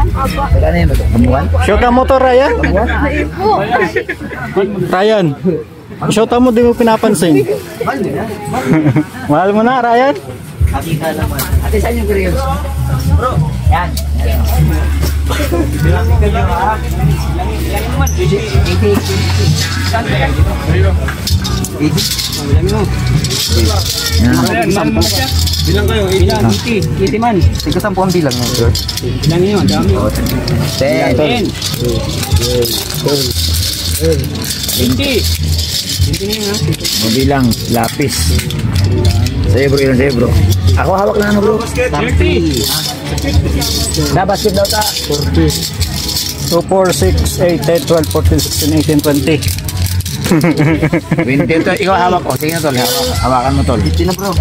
Ano yun? Kamuhan? Shout out mo to, Ryan. Ryan. Shout out mo, di mo pinapansin. Mahal mo na, Ryan. Hakika naman. Ate, saan yung grills? Bro, yan. Bilang nyo ha. Bilang naman. 80. Saan ba yan? 80. Bilang nyo. Bilang kayo. 80 man. Tingka 10 ang bilang nyo, sir. Bilang nyo. 10. 20. Mabilang, lapis. Sa'yo bro, ilan sa'yo bro? Ako hawak na ano bro? 30. Na basket daw ta? 40. 2, 4, 6, 8, 10, 12, 14, 16, 18, 20. 20 ikaw hawak ko. Sige na tol, hawakan mo tol. 50 na bro.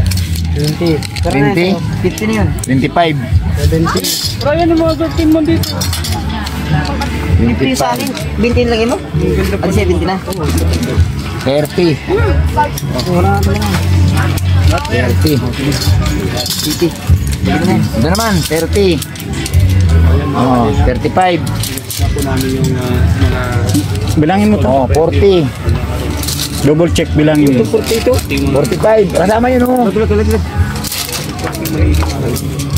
20. 20? 50 na yun. 25. 70. Bro, yan ang mga team mo dito. 20 sa akin. 20 lagi mo? Ano 70 na? 30. 30. 50. Ito naman, 30. Oh, 35. Bilangin mo to. Oh, 40. Double check, bilangin mo. 45. Kasama yun oh. Oh, 50.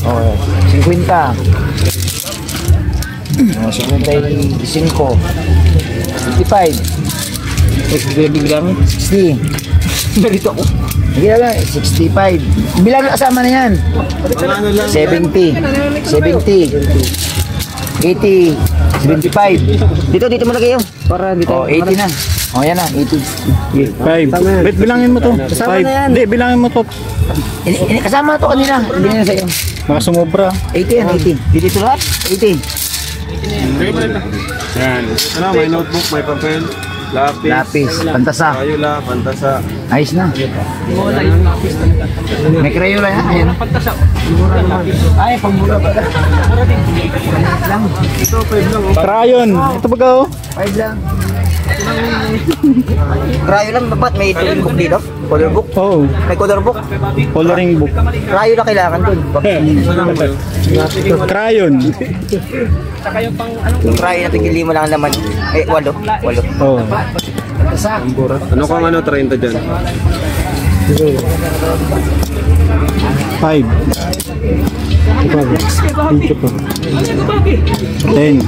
Oh, 55. 55. 60. Narito ako. Hindi na lang, 65. Bilang kasama na yan. 70. 70. 80. 75. Dito muna kayo. Para dito. Oh, 80 na. Oh, yan na. 80. 5. Bet, bilangin mo to. 5. Hindi, bilangin mo to. Kasama to kanina. Hindi na sa'yo. Mga sumobra. 80 yan, 80. Dito lahat? 80. Yan. Ano, may notebook, may papel, lapis, Pantasa. Crayola, pantasa. Ayos na. May Crayola yan. Ayan. Ay, pangmura pa. Lang. Ito, 5 lang. Crayon. Ito ba ka 5 lang. Crayola, ba't may book dito? Color book? Oh, May color book? coloring book. Crayola kailangan dun. Crayon. Yung crayon natin, hindi mo lang naman. Eh, 8. Oh. Ano kang ano, 30 dyan? 5. 10.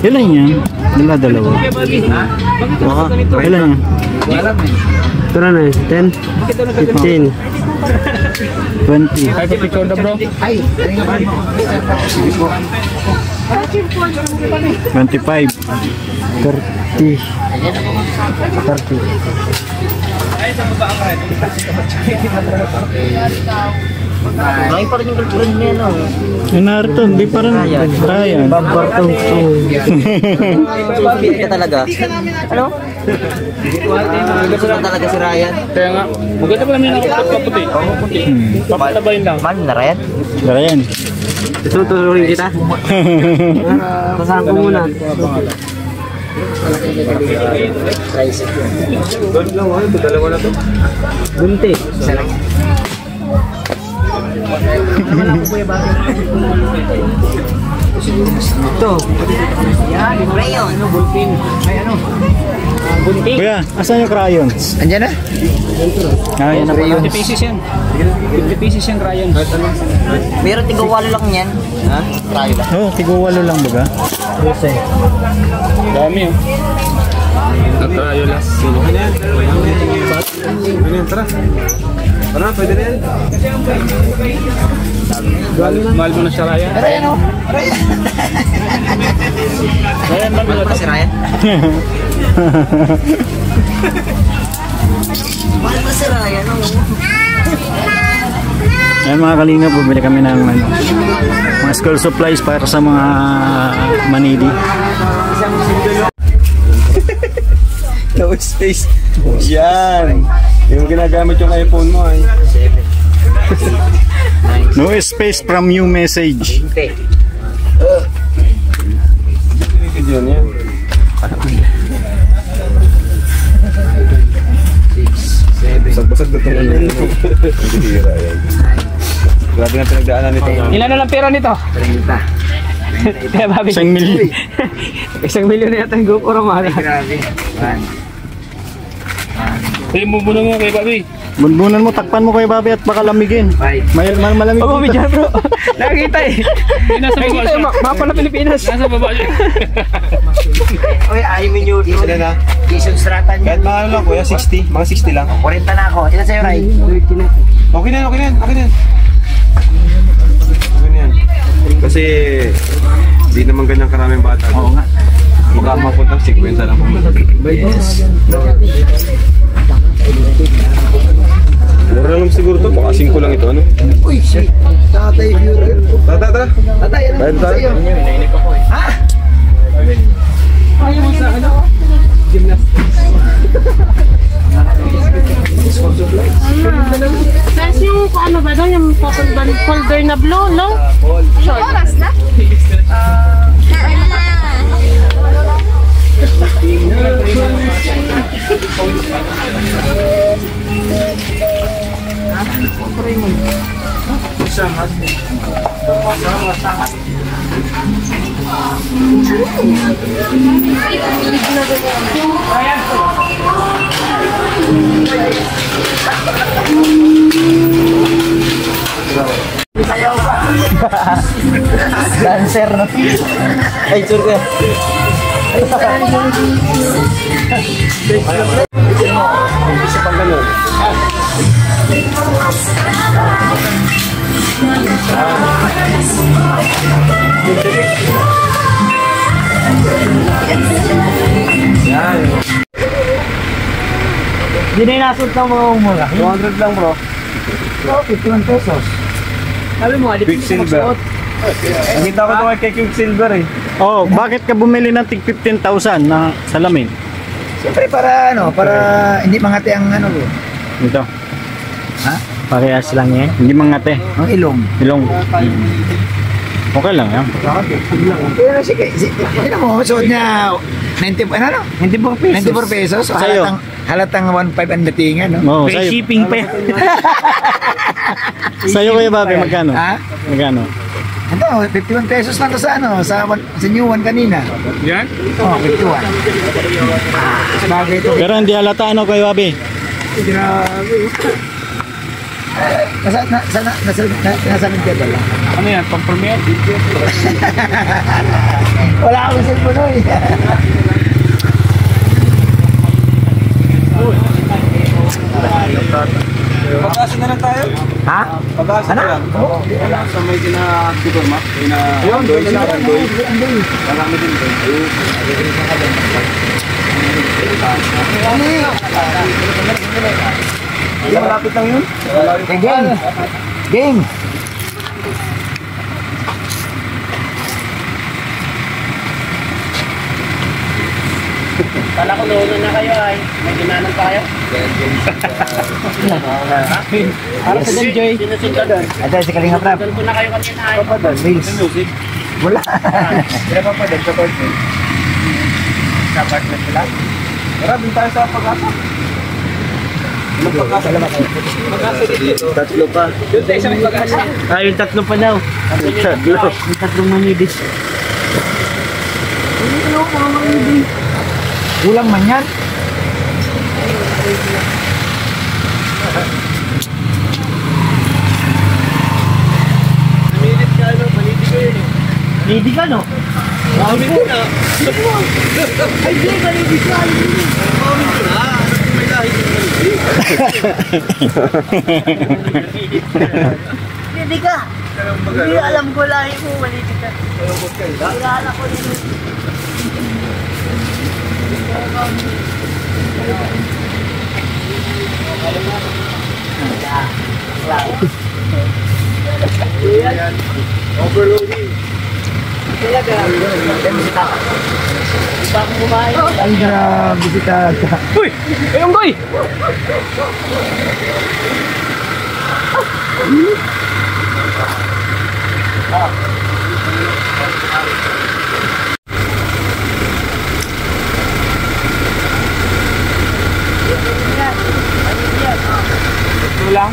Ilan yan? Dalawa. Ilan yan? Ito na na, 10, 15. 20. Ay, picture na bro. 25. 30. 30. Ngayon pa rin yung kultura niya, no? Narito, di pa rin. Ryan. Babartong to. Fit ka talaga. Ano? Gusto mo talaga si Ryan? Kaya nga, maganda pa namin ako paputi. Papatabayin lang. Man, na Ryan? Ryan. Tuturuin kita. Kasama ko muna. Dalawa na to. Bunti. Ito. Yan, crayon. Bunti. Kuya, asan yung crayons? Andiyan na? Ah, yan na pala. 50 pieces yan. 50 pieces yan, Ryan. Meron tigawalo lang yan. Ha? Crayon lang. Oh, tigo-8 lang baga. Dami oh. Crayola. Sino ka yan? Ano yan? Tara. Tara, pwede na yan. Mahal mo na siya, Ryan. Ryan, oh. Ryan, Mahal mo na si Ryan? Mahal mo si Ryan, oh. Ayan mga kalinga, bumili kami ng mga school supplies para sa mga manidi. No space. Yan. Yung ginagamit yung iPhone mo ay. No space from you message. Yun yan. Basag-basag na itong ano. Hindi hira yan. Grabe nga pinagdaanan nito. Ilan na lang pera nito? 30. Kaya babi. 1 million. 1 million na yata yung GoPro mga. Grabe. 1, Ay, mumuna mo kay babi. Bunbunan mo, takpan mo kay Bobby at baka lamigin. 5. Malamig Pag dito. dyan bro. Nakikita eh. Nakikita yung mapa ng Pilipinas. Nasa baba siya. Uy, ayaw mo nyo. Sila na. Quezon Strata nyo. Kahit mahal lang kuya, 60. Mga 60 lang. 40 na ako. Ilan sa'yo, Ray? 30 na. Okay na yan, okay na yan, okay na yan. Okay na yan. Kasi, di naman ganyang karaming bata. Oo nga. Baka mapuntang 50 lang po. Yes. Mura lang siguro to, baka 5 lang ito, ano? Uy, shit. Tatay viewer. Tara, tara. Tatay, ano Bayad ba tayo. sa'yo? Ha? Tapos yung ano ba doon, yung folder na blue, no? Oras na? Dancer na. Ay, sure ka. Isa pang ganun. Hindi na inasot ng mga umura. 200 lang bro. Oh, 51 pesos. Sabi mo, alipin Quicksilver. Nakita ko ito kay Quicksilver eh. Oh, bakit ka bumili ng tig 15,000 na salamin? Siyempre para ano, para hindi mangati ang ano ko. Ito. Ha? Parehas lang yan. Hindi mangate. Ang ilong. Ilong. Okay lang yan. Pero sige mo, suot niya 90, ano? 94 pesos. So, Sa'yo? halatang 1.5 ang datingan, no? Oh, Free sa'yo. shipping pa yan. Sa'yo kuya Bobby, magkano? Ha? Magkano? Ito, 51 pesos lang to sa ano, sa new one kanina. Yan? Oh, 51. Bagay ito. Pero hindi halata ano kuya Bobby? Grabe. Nasa nagkita lang. Ano yan? Pang-premier? Wala akong cellphone, oy. Pag-asa na lang tayo. Ha? Pag-asa na lang. Oo. Sa may kina-supermark. Kina-andoy sa andoy. Marami din doon. Malapit lang yun. Okay, game. Game. Kala ko noon na kayo ay. May ginanan pa kayo? Para sa Dan Joy. Sinusundan doon. Ito, si Kalinga Prab. Doon po na kayo kanina ay. Reels. Music. Wala. Kaya pa pa din sa apartment. Sa apartment sila? Tara, din tayo sa pag-asa. Anong pag-asa? Pag-asa dito. Tatlo pa. Doon sa isang pag-asa. Yung tatlo pa daw. Yung tatlong manibis. Kulang man yan. Lady ka no? Mami ko na. Ay, di, lady ka. Mami ko na. May kahit Hindi ka. Hindi alam ko lahi mo, maliti ka. Kilala ko nito. overloading. Talaga. Iba akong kumain. Ay, grabe si Tata. Uy! Ayun boy! Ito lang.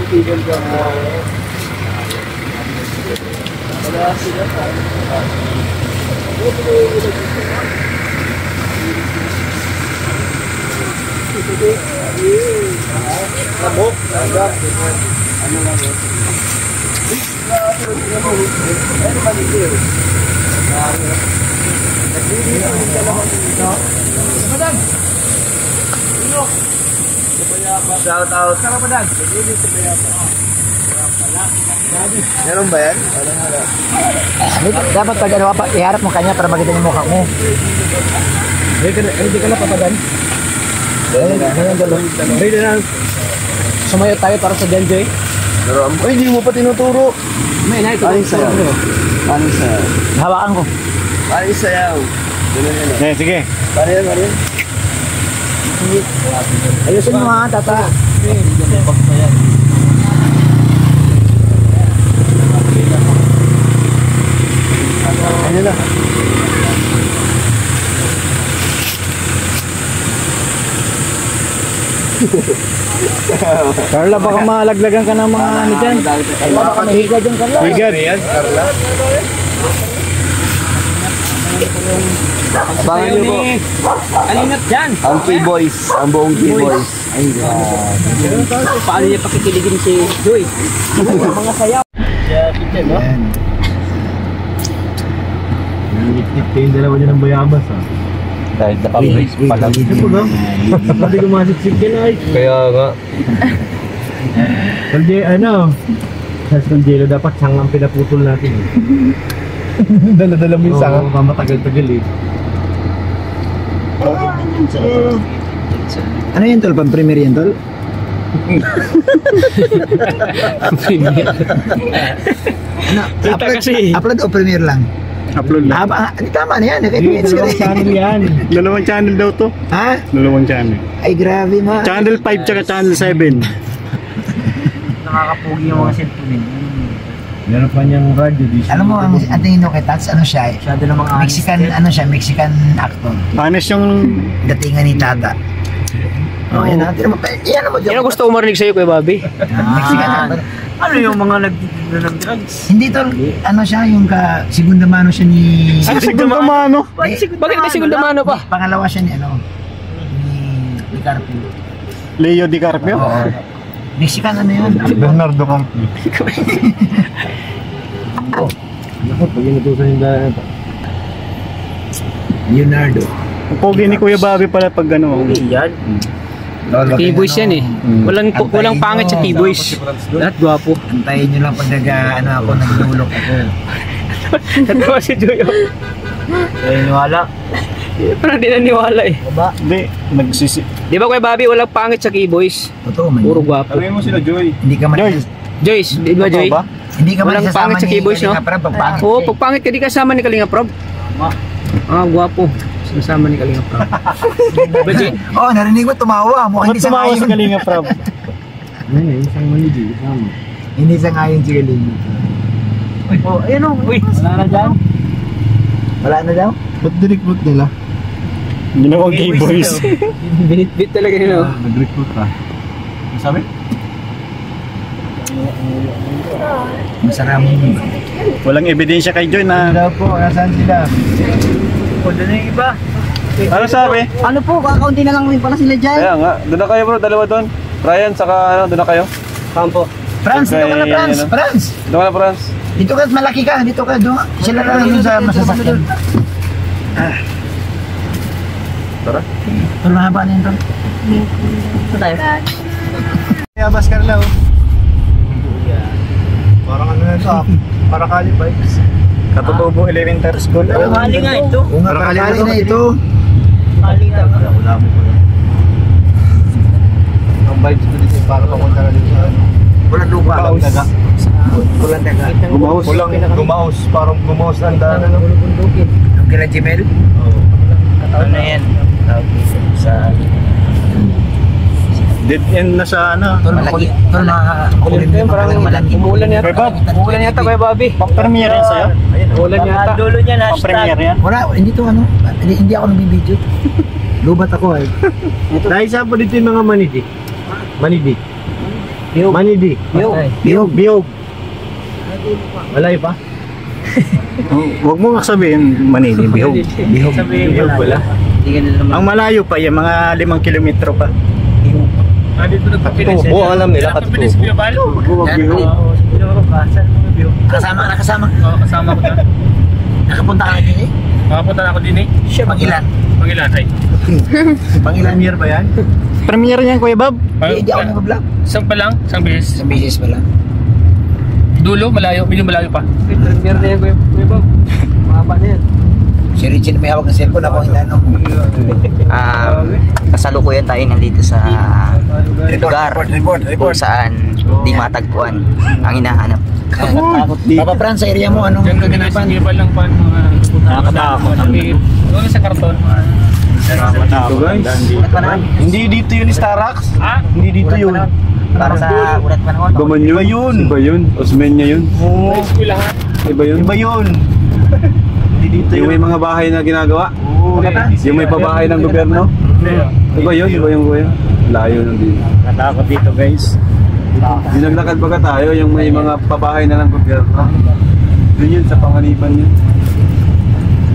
titigan ka mo. Wala sila pa. Kabok. Ano lang yun? Ano ba nito? Madam! Shout out. Saan ka Dan? Meron ba yan? Dapat pag ano pa, iharap mo kanya para makita yung mukha mo. Hindi ka na papadan. Ready na. Sumayo tayo para sa Genjoy. Pero hindi mo pa tinuturo. May na ito. Paano sayaw? Paano sayaw? Hawakan ko. Paano sayaw? Sige. Paano yan? Paano yan? Ayusin mo ha, tata. Ano na? Carla, baka malaglagan ka ng mga ano dyan. Baka mahiga dyan ka lang. Higad. Carla? Abangan niyo po. Alingat dyan. Ang K-Boys. Ang buong K-Boys. Ay, Paano niya pakikiligin si Joy? Mga sayaw. Yan. Nangit-ngit kayong dalawa niya ng bayabas ha. Dahil naka-brace pa lang. Ito ba? Pati kumasitsik ka na ay. Kaya nga. Kalje, ano? Sa Sconjelo dapat siyang ang pinaputol natin. Dala-dala mo yung sanga. Oo, matagal-tagal eh. Ano yan tol? Pang-premier yan tol? Ano? Kita kasi. Upload o premier lang? Upload lang. Tama na yan. Dalawang channel yan. Dalawang channel daw to. Ha? Dalawang channel. Ay grabe ma. Channel 5 tsaka channel 7. Nakakapugi yung mga cellphone. Meron pa niyang radyo dito. Alam mo, ang tingin ko kay Tats, ano siya? Masyado namang Mexican, ano siya? Mexican actor. Honest yung... Datingan ni Tata. Oh, yan natin naman. Yan naman. Yan ang gusto ko marinig sa'yo, Kuya Bobby. Mexican actor. Ano yung mga nag-drugs? Hindi tol, ano siya, yung segunda mano siya ni... Segundo mano. Bakit may segunda mano pa? Pangalawa siya ni ano? Ni Carpio. Leo DiCarpio. Oo. Mexican ano yun? Bernardo Campi. Naku, pag inutusan yung dahil. Leonardo. Ang pogi ni Kuya Bobby pala pag ano. Yan. T-boys yan eh. Walang pangit sa T-boys. Lahat gwapo. Antayin nyo lang pag ano ako, naglulok ako. Natawa si Joyo. Niwala. Parang di naniwala eh. Hindi, nagsisi. Di ba Kuya Bobby, walang pangit sa T-boys? Totoo man. Puro gwapo. Sabihin mo sila, Joy. Hindi ka man. Joyce. Joyce, di ba Joy? Hindi ka man Walang isasama pangit sa K-boys, no? Kalinga Prab, pag pangit. Oo, pag pangit ka di kasama ni Kalinga Prob. Gwapo. Sinasama ni Kalinga Prob. Diba Joy? Oh, narinig mo tumawa. Mukhang Ba't hindi sa tumawa sa ngayon. Kalinga Prab? Ngayon eh, isang manidi. Isama. Hindi sa ngayon si Kalinga. Oh, ayun o. Uy, Wala na dyan? Wala na daw? Ba't direct-root nila? Ginawang K-boys. binit-bit talaga yun o. Nag-recruit ka. Ano sabi? Masarap. Walang ebidensya kay Joy na... Daw po, nasaan sila? O, doon na yung iba. Ano sabi? Ano po, kakaunti na lang rin pala sila dyan. Kaya nga, doon na kayo bro, dalawa doon. Ryan, saka ano, doon na kayo. Kampo. Franz, dito ka na Okay, Franz. ano? Franz. Doon ka na, Franz. Dito ka, malaki ka. Dito ka, doon. Sila lang dun sa masasakyan. Tara. Tol, mahaba na yun, Tol. Ito tayo. Yabas ka na lang. Parang ano na ito ah. Para Kali Vibes. Katutubo Elementary School. Mali nga ito. Oo nga, Parang kakali na ito. Mali nga. Wala mo pa. Ang vibes ko dito para papunta na dito sa ano. Walang lupa. Gumaos. Walang daga. Gumaos. Gumaos. Parang gumaos ang daan. Ang kila Jimel? Ano na yan? Sa... Dead end na sa ano. Tol, malaki. Tol, makakulim din pa talaga malaki. Umuulan yata. Kuya Bob. Umuulan yata Kuya Bobby. Pang-premiere yan sa'yo? Umuulan yata. Dulo niya na. Pang-premiere yan? Wala, hindi to ano. Hindi ako nabibidyo. Lubat ako eh. Dahil sa po dito yung mga manidi. Manidi. Manidi. Biyog. Malay pa. Huwag mo sabihin Manini, Bihog. Biyog wala. Ang malayo pa yan, mga 5 kilometro pa. Katubo, alam nila katubo. Kasama. Oo, kasama ko na. Nakapunta ka na din eh. Makapunta na ako din eh. Pangilan. Pangilan, ay. Pangilan year ba yan? Premiere niyan, Kuya Bob. Hindi ako nag-vlog. Isang pa lang, isang beses. Isang beses pa lang. Dulo, malayo, medyo malayo pa. Premier na yan, Kuya Bob. Mahaba na yan. Si Richie na may hawak ng cellphone, ako yung tanong. Kasalukuyan tayo nandito sa lugar Report. kung saan di matagpuan ang hinahanap. Papa Fran, sa area mo, anong Diyan kaganapan? Sige pa lang pa mga Nakakatakot. Doon sa karton. Nakakatakot. Hindi dito yun Starax. Ah? Hindi dito yun. Para sa ulat panahon. Iba yun. Iba yun. Osmeña yun. Sa eskwelahan. Iba yun. Iba yun. Hindi dito Yung yun. may mga bahay na ginagawa. Yung may pabahay ng gobyerno. Iba yun. Layo nang dito. Natakot dito, guys. Yung naglakad baga tayo, yung may mga pabahay na ng gobyerno. Doon yun sa panganiban yun.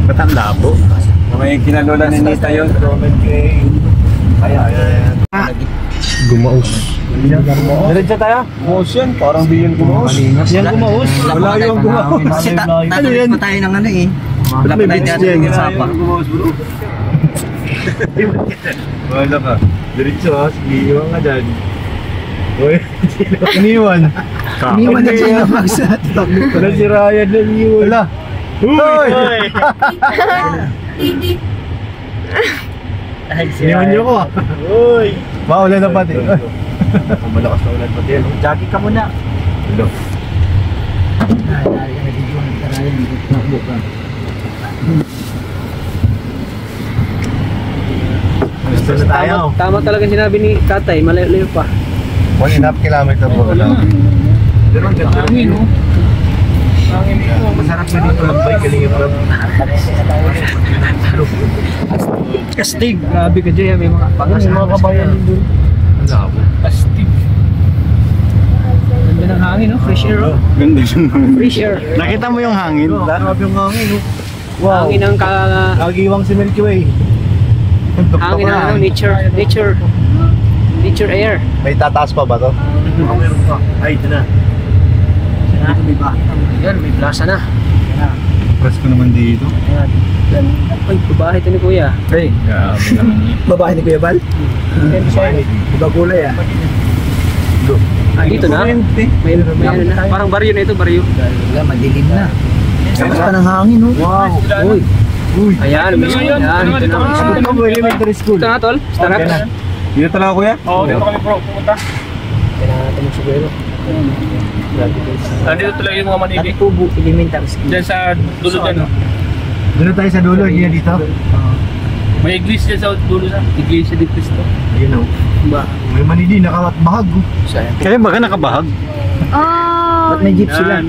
Ba't ang labo? May kinalola ni Nita yun. Diretso tayo? Gumaus yan. Parang di yan gumaus. Yan gumaus. Wala yung gumaus. Kasi tatawid pa tayo ng ano eh. Wala pa tayo tinatingin sa apa. Wala ka. Diretso ha. Iniwan ka dyan. Uy, iniwan. Iniwan na siya ng magsat. Wala si Ryan na iniwan. Wala. Uy! Iniwan niyo ko ah. Uy! Maulan na pati. Malakas na ulan pati. Jackie ka muna. Hello. Gusto na tayo. Tama talaga sinabi ni Tatay, malayo-layo pa. 1.5 kilometer po lang. Hangin, no? Masarap na dito mag-bike Kalinga Prab. Kastig. Grabe ka dyan, may mga Mga kabayan din doon. Astig. Ganda ng hangin, no? Fresh air, oh. Ganda yun. Fresh air. Nakita mo yung hangin? Grabe yung hangin. Wow. Hangin ng Kagiwang si Milky Way. hangin ng ano, nature air. May tataas pa ba to? Meron pa. Ay, ito na. Yan, may plaza na. Press ko naman dito. Ay, babae ito ni Kuya. Hey, grabe naman yun. Babae ni Kuya Bal? Iba kulay ah. Dito na? May ano na. Parang baryo na ito, baryo. Wala, madilim na. Sakas pa ng hangin, no? Wow. Uy. Ayan, may Ayan, ayan. dito na. Ito mo, elementary school. Ito na, tol. Starap. Dito talaga kuya? Oo, dito kami bro, pumunta. Kailangan mo siguro. Nandito talaga yung mga manigi. Tubo, elementary school. Diyan sa dulo dyan, no? Doon tayo sa dulo, hindi na dito. May iglesia dyan sa dulo na. Iglesia di Cristo. Ayun o. Ba? May manidi, nakabahag. Kaya baka nakabahag. Ba't may jeep sila?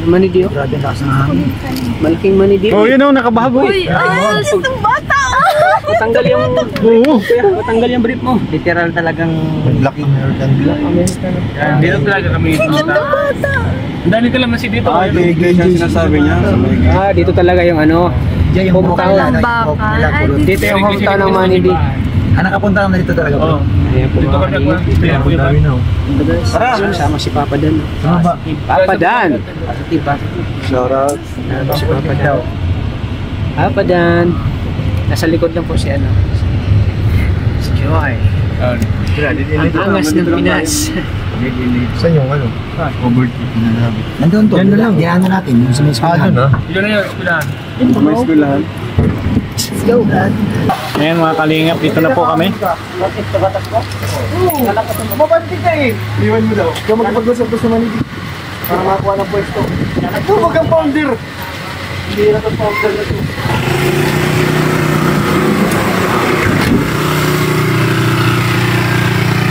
Manidio. Grabe ang lakas ng hangin. Malaking manidio. Oh, yun o, nakabahag. Uy, itong bata! Patanggal yung... Oo. Kuya, patanggal yung brief mo. Literal talagang Black American Black. Dito talaga kami. Ang dami ka lang nasi dito. Ito yung iglesia ang sinasabi niya. Ah, dito talaga yung ano. Diyan yung Hometown. Baka. Dito yung hometown ng Manidi. nakapunta na dito talaga. Oo. Ayan po Dito mga kami kalingap. nagpunta. Ang dami na. Tara! Sama si Papa Dan. Ano ba? Papa Dan! Shout out. Si Papa Dan. Papa Dan. Nasa likod lang po si ano. Si Joy. Ang angas ng Pinas. Saan yung ano? Overtake na nabi. Nandun to. Diyan na natin. Yung sa may eskwelahan. Yun na yun, eskwelahan. May eskwelahan. Let's go, Brad. Ayan mga kalingap, dito na po kami. Mabanti ka eh. Iwan mo daw. Ikaw magpag-usap ko sa Manidi. Para makakuha ng pwesto. Ito, wag kang founder. Hindi na itong founder na ito.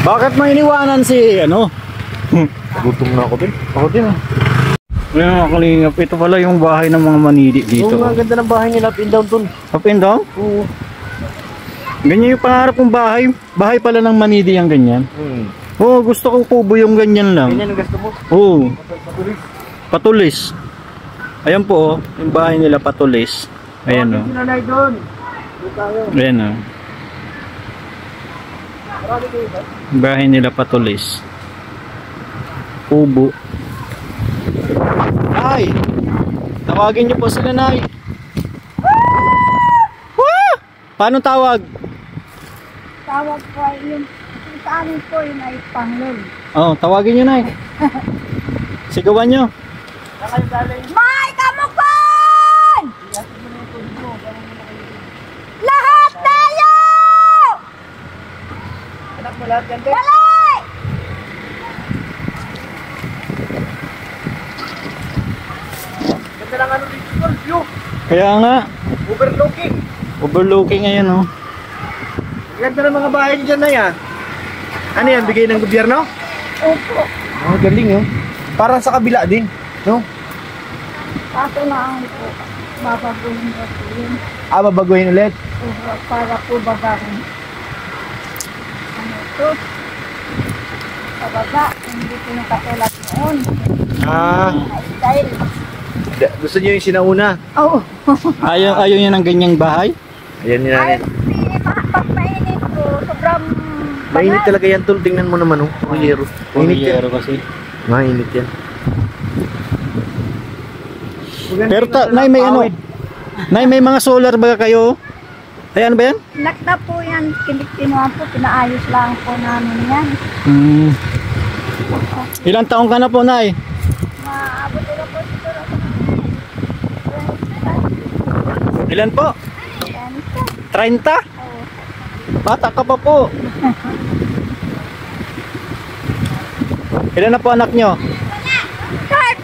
Bakit mo iniwanan si ano? Gutom na ako din. Ako din ah. Ayan mga kalingap, ito pala yung bahay ng mga Manidi dito. Oo nga, ganda ng bahay nila. Up and down dun. Up and down? Oo. Ganyan yung pangarap kong bahay. Bahay pala ng Manidi yung ganyan. Oo, gusto ko kubo yung ganyan lang. Ganyan ang gusto mo? Oo. Patulis. Ayan po, oh. Yung bahay nila patulis. Ayan, oh. Sinanay doon. Ayan, oh. Bahay nila patulis. Kubo. Ay! Tawagin niyo po sila, Nay. Wah! Paano tawag? Tawag po ay yung sa amin po yun ay panglol. Oh, tawagin niyo, Nay. Sigawan niyo. May kamukon! Lahat tayo! Anak mo lahat yan, Dali! Ganda lang ano dito, tol. View. Kaya nga, Overlooking. overlooking ngayon, oh. Ganda ng mga bahay dyan na yan. Ano yan, bigay ng gobyerno? Opo. Oh, galing oh. Parang sa kabila din, no? Kaso na ang po. Babaguhin ko po yun. Babaguhin ulit. Para po bagahin. Ano ito? Pabaga. Hindi po yung katulad noon. Style. Gusto niyo yung sinauna? Oo. Ayaw niya ng ganyang bahay? Ayan yun Ay, natin. pag mainit po, sobrang Mainit talaga yan, tol. Tingnan mo naman oh. Puriyero. Mainit yan. kasi. Mainit yan. Pero Nay, may ano? Nay, may mga solar ba kayo? Ay, ano ba yan? nakta po yan. Kinuha po, pinaayos lang po namin yan. Hmm. Ilang taong ka na po, Nay? Maabot ko na po siguro. Ilan po? Yan po. 30? Oo. Bata ka pa po. Ilan na po anak nyo? Start!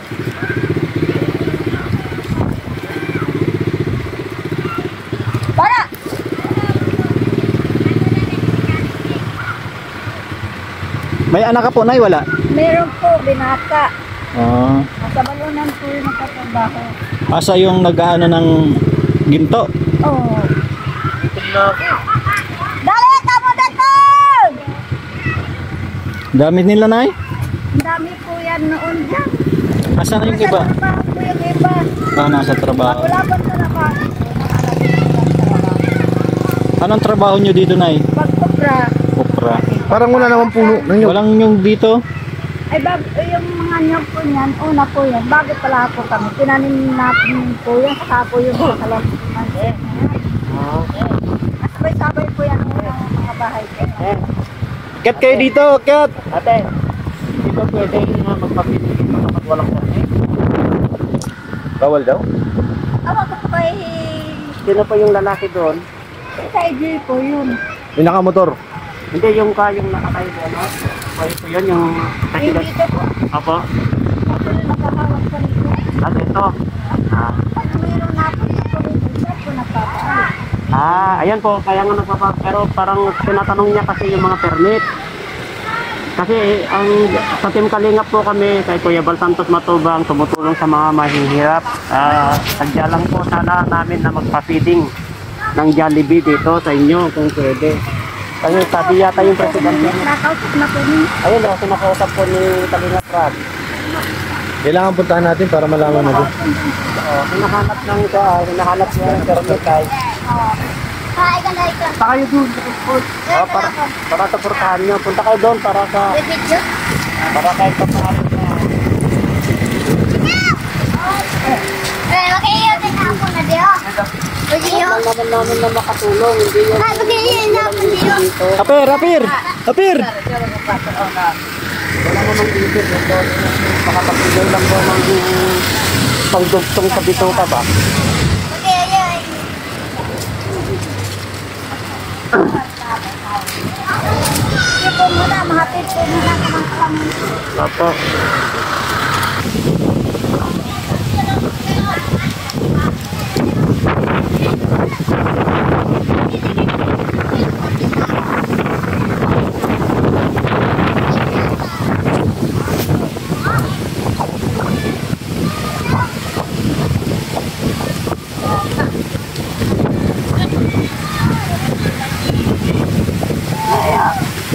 Para! May anak ka po, Nay? Wala? Meron po, binata. Oh. Nasa balunan po yung nagtatrabaho. Asa yung nag-ano ng ginto? Oo. Dali, tamo dito! Gamit nila, Nay? Ang dami po yan noon dyan. Asa na yung iba? Nasa trabaho po yung iba. Nasa trabaho. Wala ba sa trabaho? Anong trabaho nyo dito, Nay? Pagkupra. Kupra. Parang wala naman puno ng nyog. Walang nyong dito? Ay, yung mga nyog po niyan, una po yan. Bago pala po kami. Tinanim natin po yan. Saka po yung kalampunan. Sabay-sabay po yan ang mga bahay. Kat kayo dito, Kat! Ate, hindi ba pwede na magpapili kapag walang kami? Bawal daw? Awa ko po kay Sino pa yung lalaki doon? Tiger po yun. Yung nakamotor. Hindi, yung nakatayo doon, no? Kayo po yun, yung Yung kahilas. dito po. Apo, Ako yung nakahawak pa nito. ito. Pag mayroon na po dito rin, saan po nagpapaan? Ayan po, kaya nga pero parang tinatanong niya kasi yung mga permit. Kasi ang sa Team Kalingap po kami, kay Kuya Bal Santos Matubang, tumutulong sa mga mahihirap. Sadya lang po sana namin na magpa-feeding ng Jollibee dito sa inyo kung pwede. Kasi sabi yata yung presidente. Nakausap na po niyo. Ayun o, sinakausap po ni Kalingap Rab. Kailangan puntahan natin para malaman natin. Hinahanap hinahanap niya yung permit kahit. Hi, ganay ka. Punta kayo doon sa school. Para supportahan nyo. Punta kayo doon para Video? kahit pa paano. Mag-iyo din ako na diyo. Mag-iyo. Naman namin na makatulong. Hindi yung Mag-iyo na ako diyo. Apir! Apir! Apir! wala namang ibig. Makapagpigil lang daw ng pagdugtong sa bituka ba? Mag-iyo. Sige po muna, mahapit po muna kamang kami. Apo.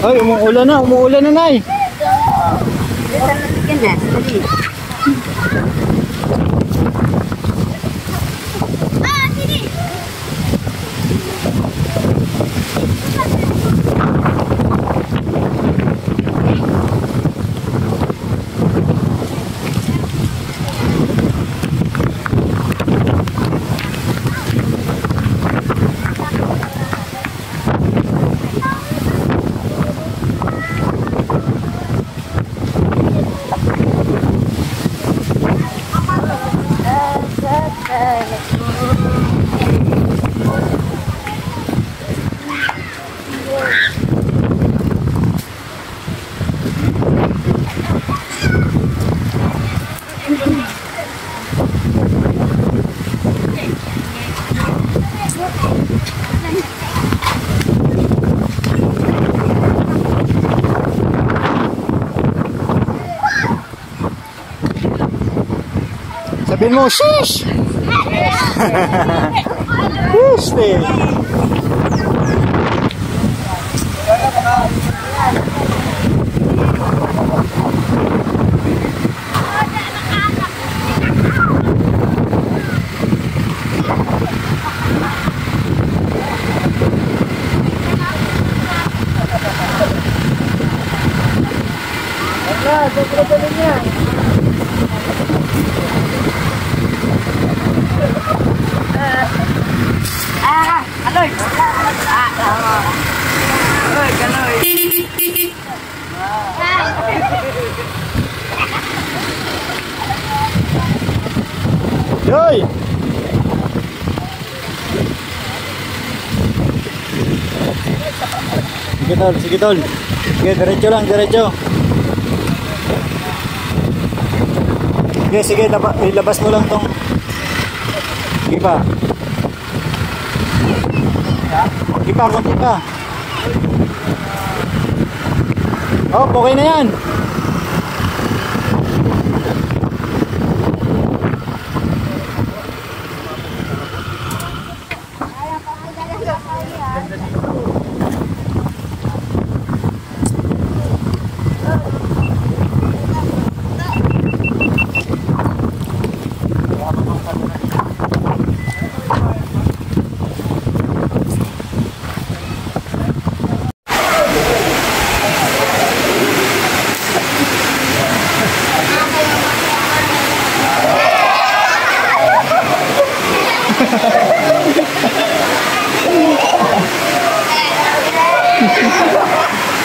Ay, umuulan na, Nay. Sabihin mo, shish! Shish! Yoy! Sige tol, sige tol. Sige, diretso lang, diretso. Sige, ilabas mo lang tong. Sige pa. Sige pa, konti pa. Oh, okay na yan.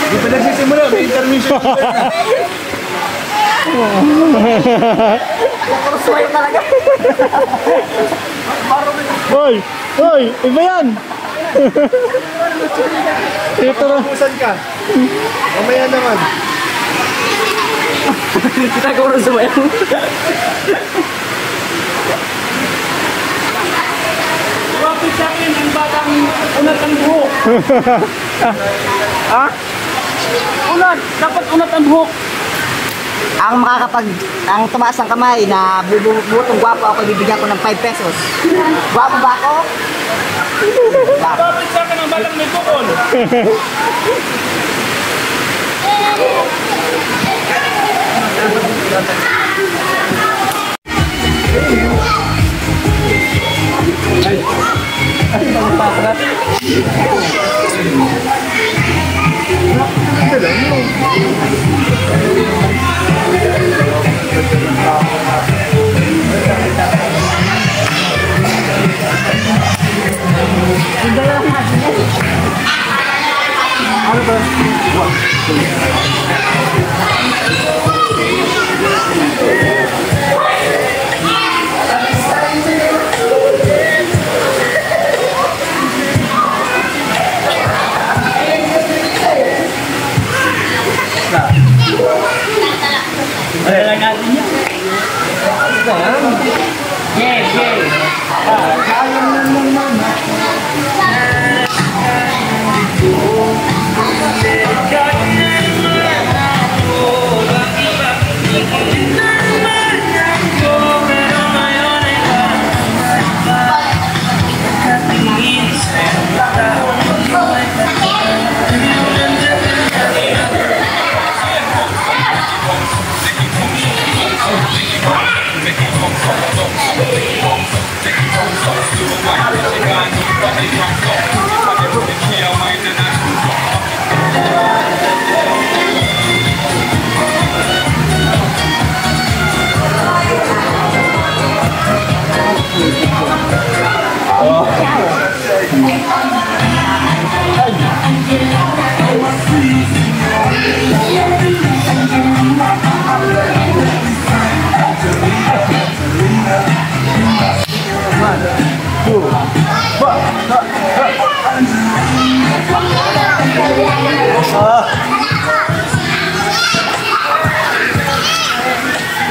Di pa nagsisimula, may intermission. Hoy! Hoy! Iba yan! Ito na. Pusan ka. Mamaya naman. Kita ko rin sumayaw. Kapit sa akin ang batang unat ang buhok. Ha? Unat! Dapat unat ang buhok. Ang ang tumaas ng kamay na bubutong gwapo ako, bibigyan ko ng 5 pesos. Gwapo ba ako? Kapit sa akin ang batang may bukol.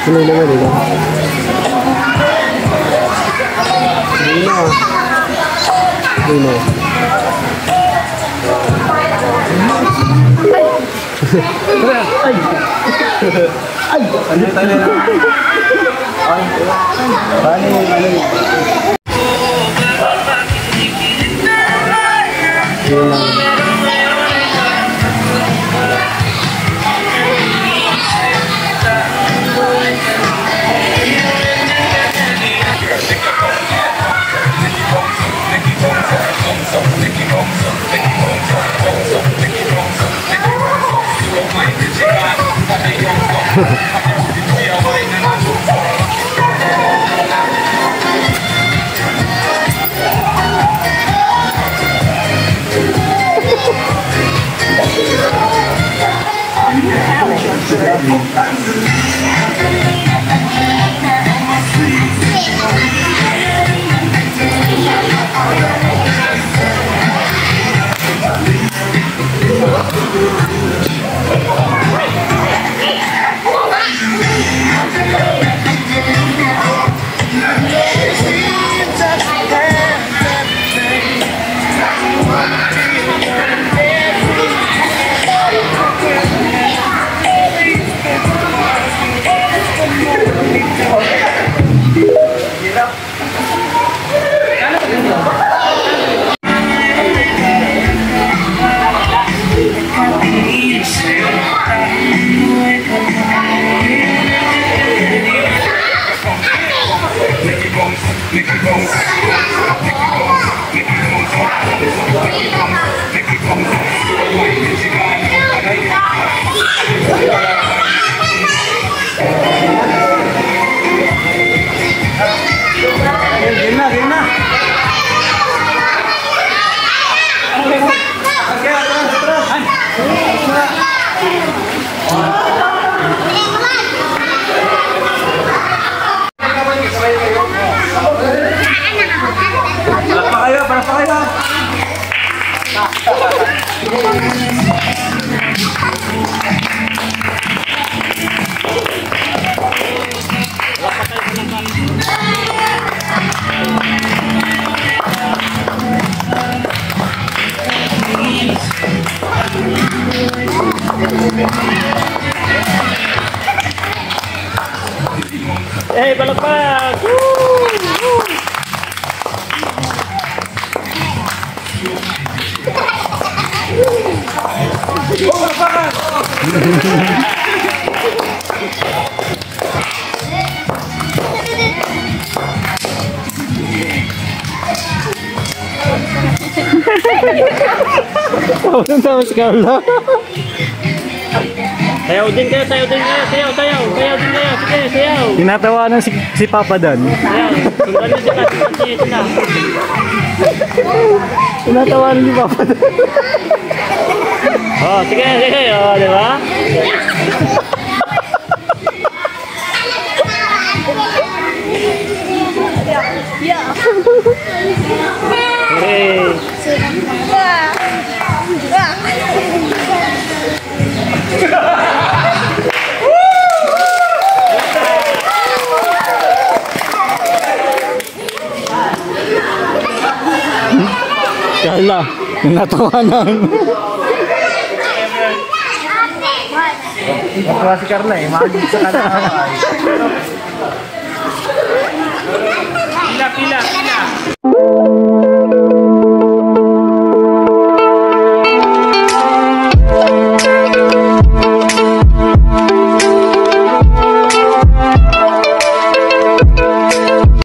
Sino naman ito? Sino? Eh, palakpak! Tawa si Carla. Sayaw din kayo, sayaw din kayo, sayaw din kayo, sige, sayaw. Tinatawanan si Papa Dan. Sayaw, sundan nyo sila. Tinatawanan ni Papa Dan. Oh, sige, oh, di ba? Hey. Carla, tinatawanan. Natawa si Carla eh, magig sa kanya. Pila.